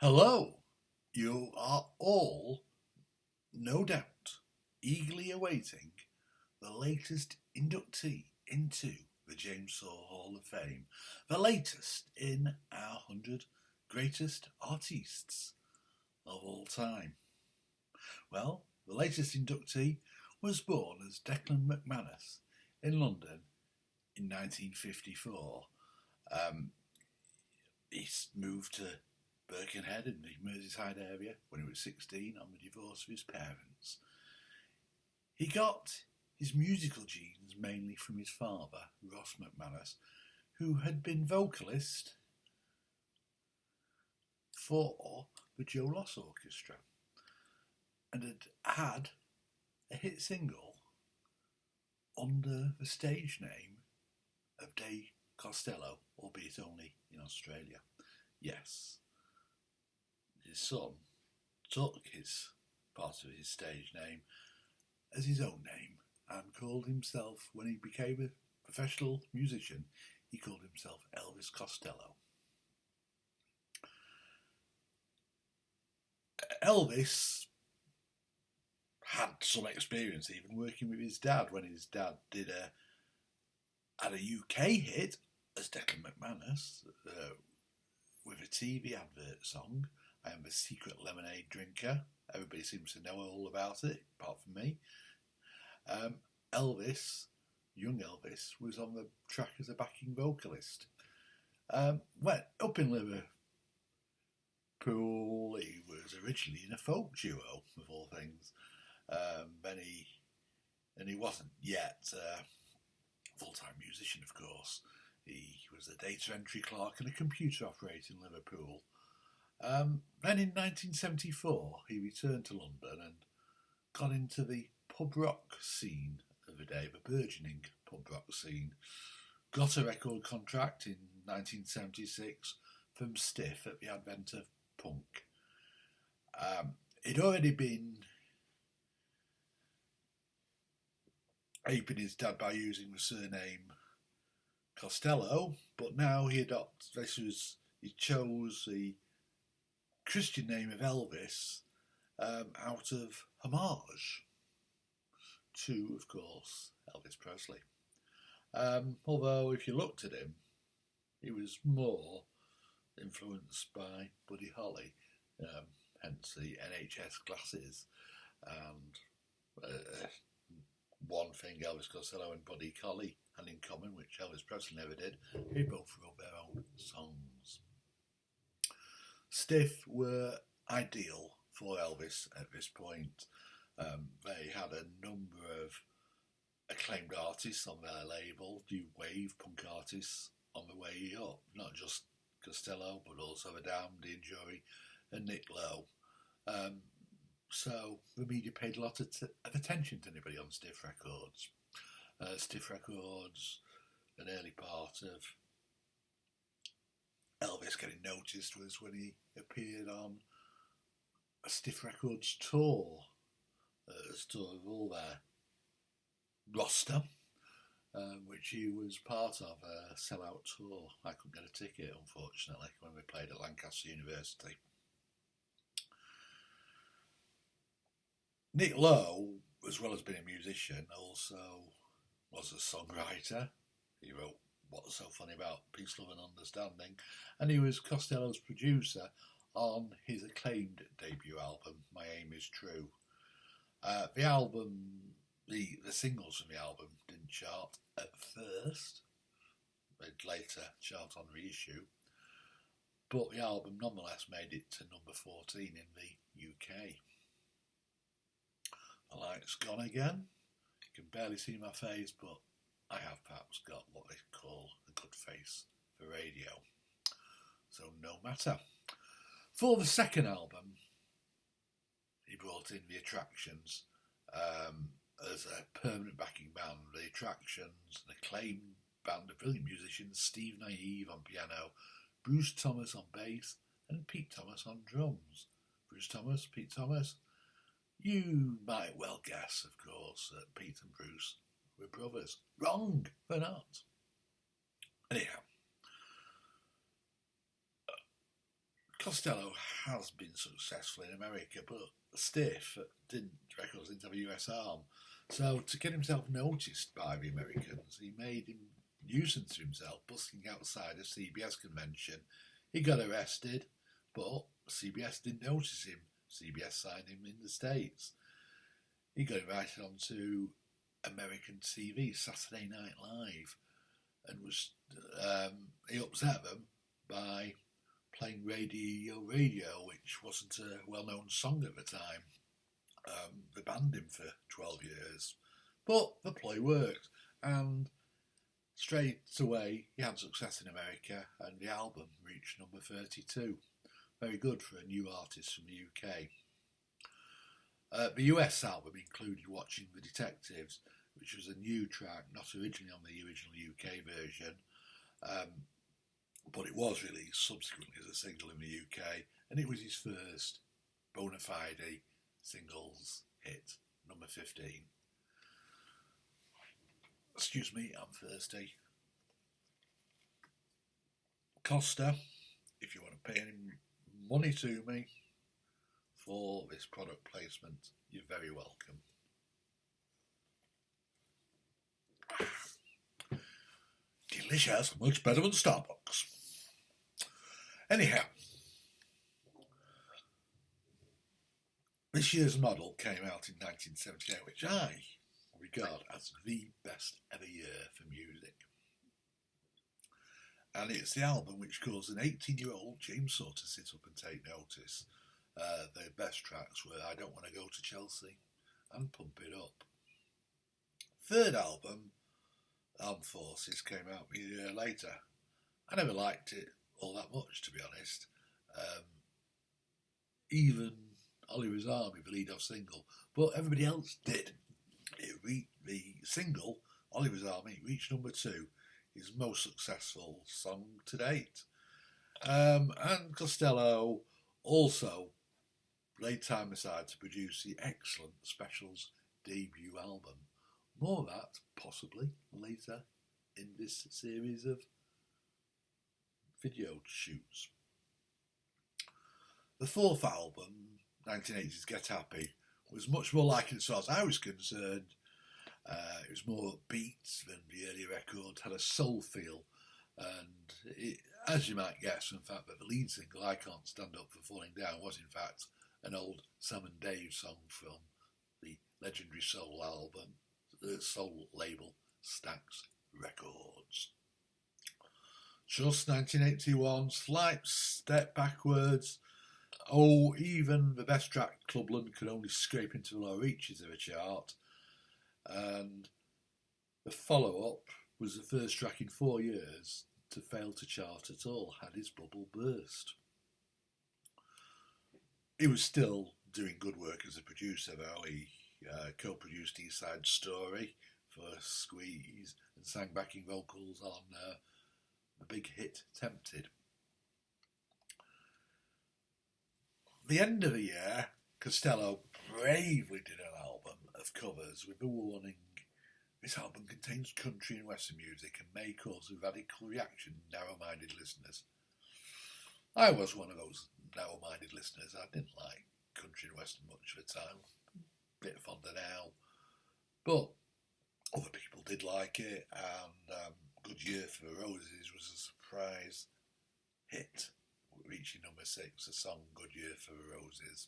Hello! You are all, no doubt, eagerly awaiting the latest inductee into the James Saw Hall of Fame, the latest in our 100 greatest artists of all time. Well, the latest inductee was born as Declan McManus in London in 1954. He moved to Birkenhead in the Merseyside area when he was 16 on the divorce of his parents. He got his musical genes mainly from his father, Ross McManus, who had been vocalist for the Joe Loss Orchestra and had had a hit single under the stage name of Dave Costello, albeit only in Australia. Yes, his son took his part of his stage name as his own name and called himself, when he became a professional musician, he called himself Elvis Costello. Elvis had some experience even working with his dad when his dad had a UK hit as Declan McManus with a TV advert song. I am a secret lemonade drinker. Everybody seems to know all about it, apart from me. Elvis, young Elvis, was on the track as a backing vocalist. Went up in Liverpool. He was originally in a folk duo, of all things. And he wasn't yet a full-time musician, of course. He was a data entry clerk and a computer operator in Liverpool. Then in 1974, he returned to London and got into the pub rock scene of the day, the burgeoning pub rock scene. Got a record contract in 1976 from Stiff at the advent of punk. He'd already been aping his dad by using the surname Costello, but now he chose the Christian name of Elvis out of homage to, of course, Elvis Presley. Although, if you looked at him, he was more influenced by Buddy Holly, hence the NHS glasses. And one thing Elvis Costello and Buddy Holly had in common, which Elvis Presley never did, they both wrote their own songs. Stiff were ideal for Elvis at this point. They had a number of acclaimed artists on their label, new wave punk artists on the way up, not just Costello, but also The Damned, Ian Jury and Nick Lowe. So the media paid a lot of attention to anybody on Stiff Records. Stiff Records, an early part of Elvis getting noticed was when he appeared on a Stiff Records tour as to all their roster, which he was part of a sellout tour. I couldn't get a ticket, unfortunately, when we played at Lancaster University. Nick Lowe, as well as being a musician, also was a songwriter. He wrote What's So Funny About Peace, Love and Understanding, and he was Costello's producer on his acclaimed debut album, My Aim Is True. The singles from the album didn't chart at first. They'd later chart on reissue, but the album nonetheless made it to number 14 in the UK. The light's gone again. You can barely see my face, but I have perhaps got what they call a good face for radio. So no matter. For the second album, he brought in the Attractions as a permanent backing band. The Attractions, an acclaimed band of brilliant musicians, Steve Naive on piano, Bruce Thomas on bass, and Pete Thomas on drums. Bruce Thomas, Pete Thomas. You might well guess, of course, that Pete and Bruce were brothers. Wrong, they're not. Anyhow, Costello has been successful in America, but Stiff Records didn't have a US arm. So to get himself noticed by the Americans, he made him nuisance to himself, busking outside a CBS convention. He got arrested, but CBS didn't notice him. CBS signed him in the States. He got invited onto American TV, Saturday Night Live, and he upset them by playing Radio, which wasn't a well-known song at the time. They banned him for 12 years. But the ploy worked, and straight away he had success in America, and the album reached number 32. Very good for a new artist from the UK. The US album included Watching the Detectives, which was a new track, not originally on the original UK version, but it was released subsequently as a single in the UK, and it was his first bona fide singles hit, number 15. Excuse me, I'm thirsty. Costa, if you want to pay any money to me for this product placement, you're very welcome. Delicious, much better than Starbucks. Anyhow, this year's model came out in 1978, which I regard as the best ever year for music. And it's the album which caused an 18-year-old James Saw to sit up and take notice. The best tracks were I Don't Want to Go to Chelsea and Pump It Up. Third album, Armed Forces, came out a year later. I never liked it all that much, to be honest. Even Oliver's Army, the lead-off single, but everybody else did. The single, Oliver's Army, reached number 2, his most successful song to date. And Costello also laid time aside to produce the excellent Specials debut album. More of that, possibly, later in this series of video shoots. The fourth album, 1980's Get Happy, was much more like it, as far as I was concerned. It was more upbeat than the earlier record, had a soul feel, and it, as you might guess from the fact that the lead single, I Can't Stand Up for Falling Down, was in fact an old Sam and Dave song from the legendary soul album, the soul label Stax Records. Just 1981, slight step backwards. Oh, even the best track, Clubland, could only scrape into the lower reaches of a chart. And the follow-up was the first track in 4 years to fail to chart at all, Had His Bubble Burst. He was still doing good work as a producer, though. He co-produced East Side Story for Squeeze and sang backing vocals on the big hit Tempted. The end of the year, Costello bravely did an album of covers with the warning, this album contains country and western music and may cause a radical reaction in narrow-minded listeners. I was one of those narrow-minded listeners. I didn't like country and western much of the time. A bit fonder now. But other people did like it, and Good Year for the Roses was a surprise hit, reaching number 6, the song Good Year for the Roses.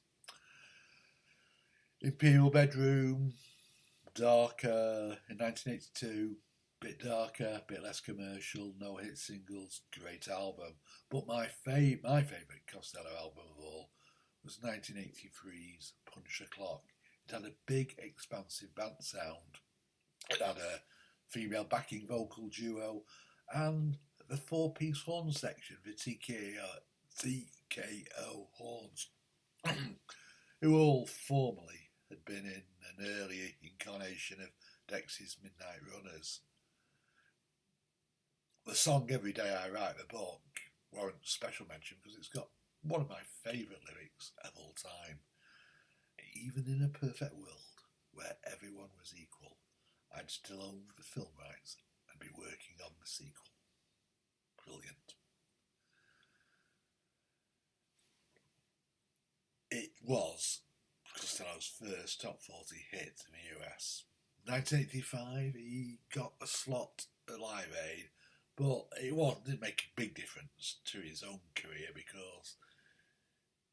Imperial Bedroom, darker, in 1982, bit darker, bit less commercial, no hit singles, great album. But my favourite Costello album of all was 1983's Punch the Clock. It had a big, expansive band sound. It had a female backing vocal duo and the 4-piece horn section, the TKO horns, who all formerly had been in an earlier incarnation of Dexys Midnight Runners. The song Every Day I Write the Book warrants special mention because it's got one of my favourite lyrics of all time. Even in a perfect world where everyone was equal, I'd still own the film rights and be working on the sequel. Brilliant. was Costello's first top 40 hit in the US. 1985, he got a slot at Live Aid, but didn't make a big difference to his own career because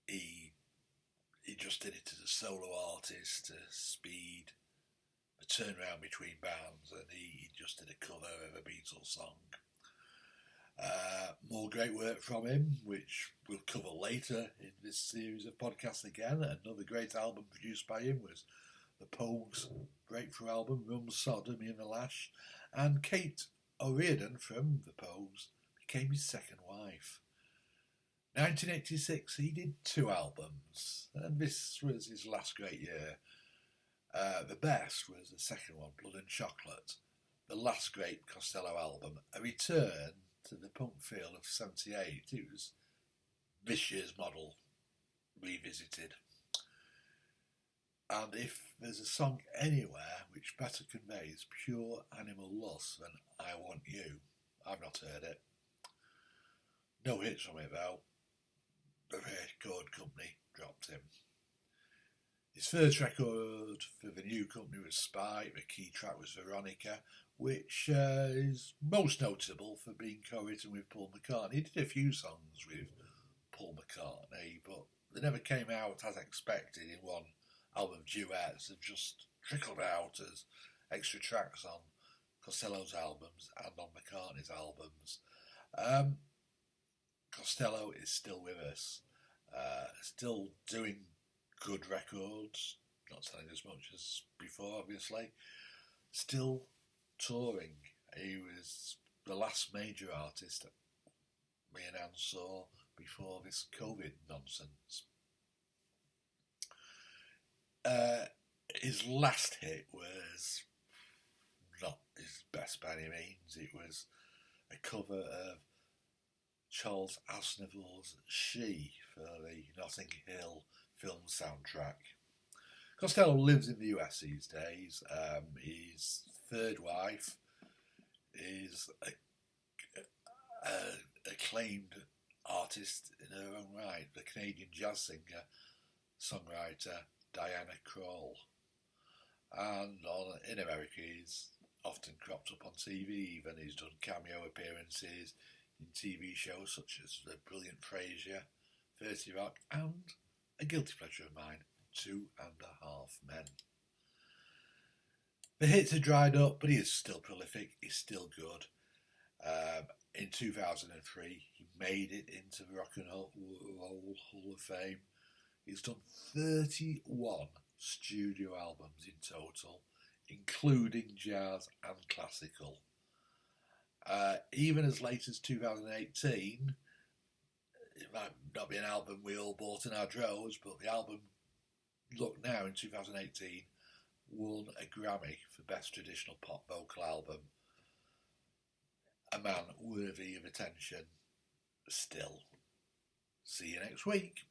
he just did it as a solo artist, speed, a turnaround between bands, and he just did a cover of a Beatles song. More great work from him, which we'll cover later in this series of podcasts again. Another great album produced by him was the Pogues' breakthrough album, Rum Sodomy and the Lash, and Kate O'Riordan from the Pogues became his second wife. 1986, he did 2 albums, and this was his last great year. The best was the second one, Blood and Chocolate, the last great Costello album, a return to the punk feel of 78. It was this year's model revisited. And if there's a song anywhere which better conveys pure animal lust than I Want You, I've not heard it. No hits from it though. The record company dropped him. His first record for the new company was Spike. The key track was Veronica, which is most notable for being co-written with Paul McCartney. He did a few songs with Paul McCartney, but they never came out as expected in one album. Duets have just trickled out as extra tracks on Costello's albums and on McCartney's albums. Costello is still with us, still doing good records, not selling as much as before, obviously. Still touring. He was the last major artist me and Anne saw before this COVID nonsense. His last hit was not his best by any means. It was a cover of Charles Aznavour's She for the Notting Hill film soundtrack. Costello lives in the US these days. His third wife is an acclaimed artist in her own right, the Canadian jazz singer, songwriter Diana Krall. And in America he's often cropped up on TV, even he's done cameo appearances in TV shows such as The Brilliant Frasier, 30 Rock, and a guilty pleasure of mine, 2.5 Men. The hits are dried up, but he is still prolific, he's still good. In 2003, he made it into the Rock and Roll Hall of Fame. He's done 31 studio albums in total, including jazz and classical. Even as late as 2018, it might not be an album we all bought in our drawers, but the album, Look Now, in 2018, won a Grammy for Best Traditional Pop Vocal Album. A man worthy of attention still. See you next week.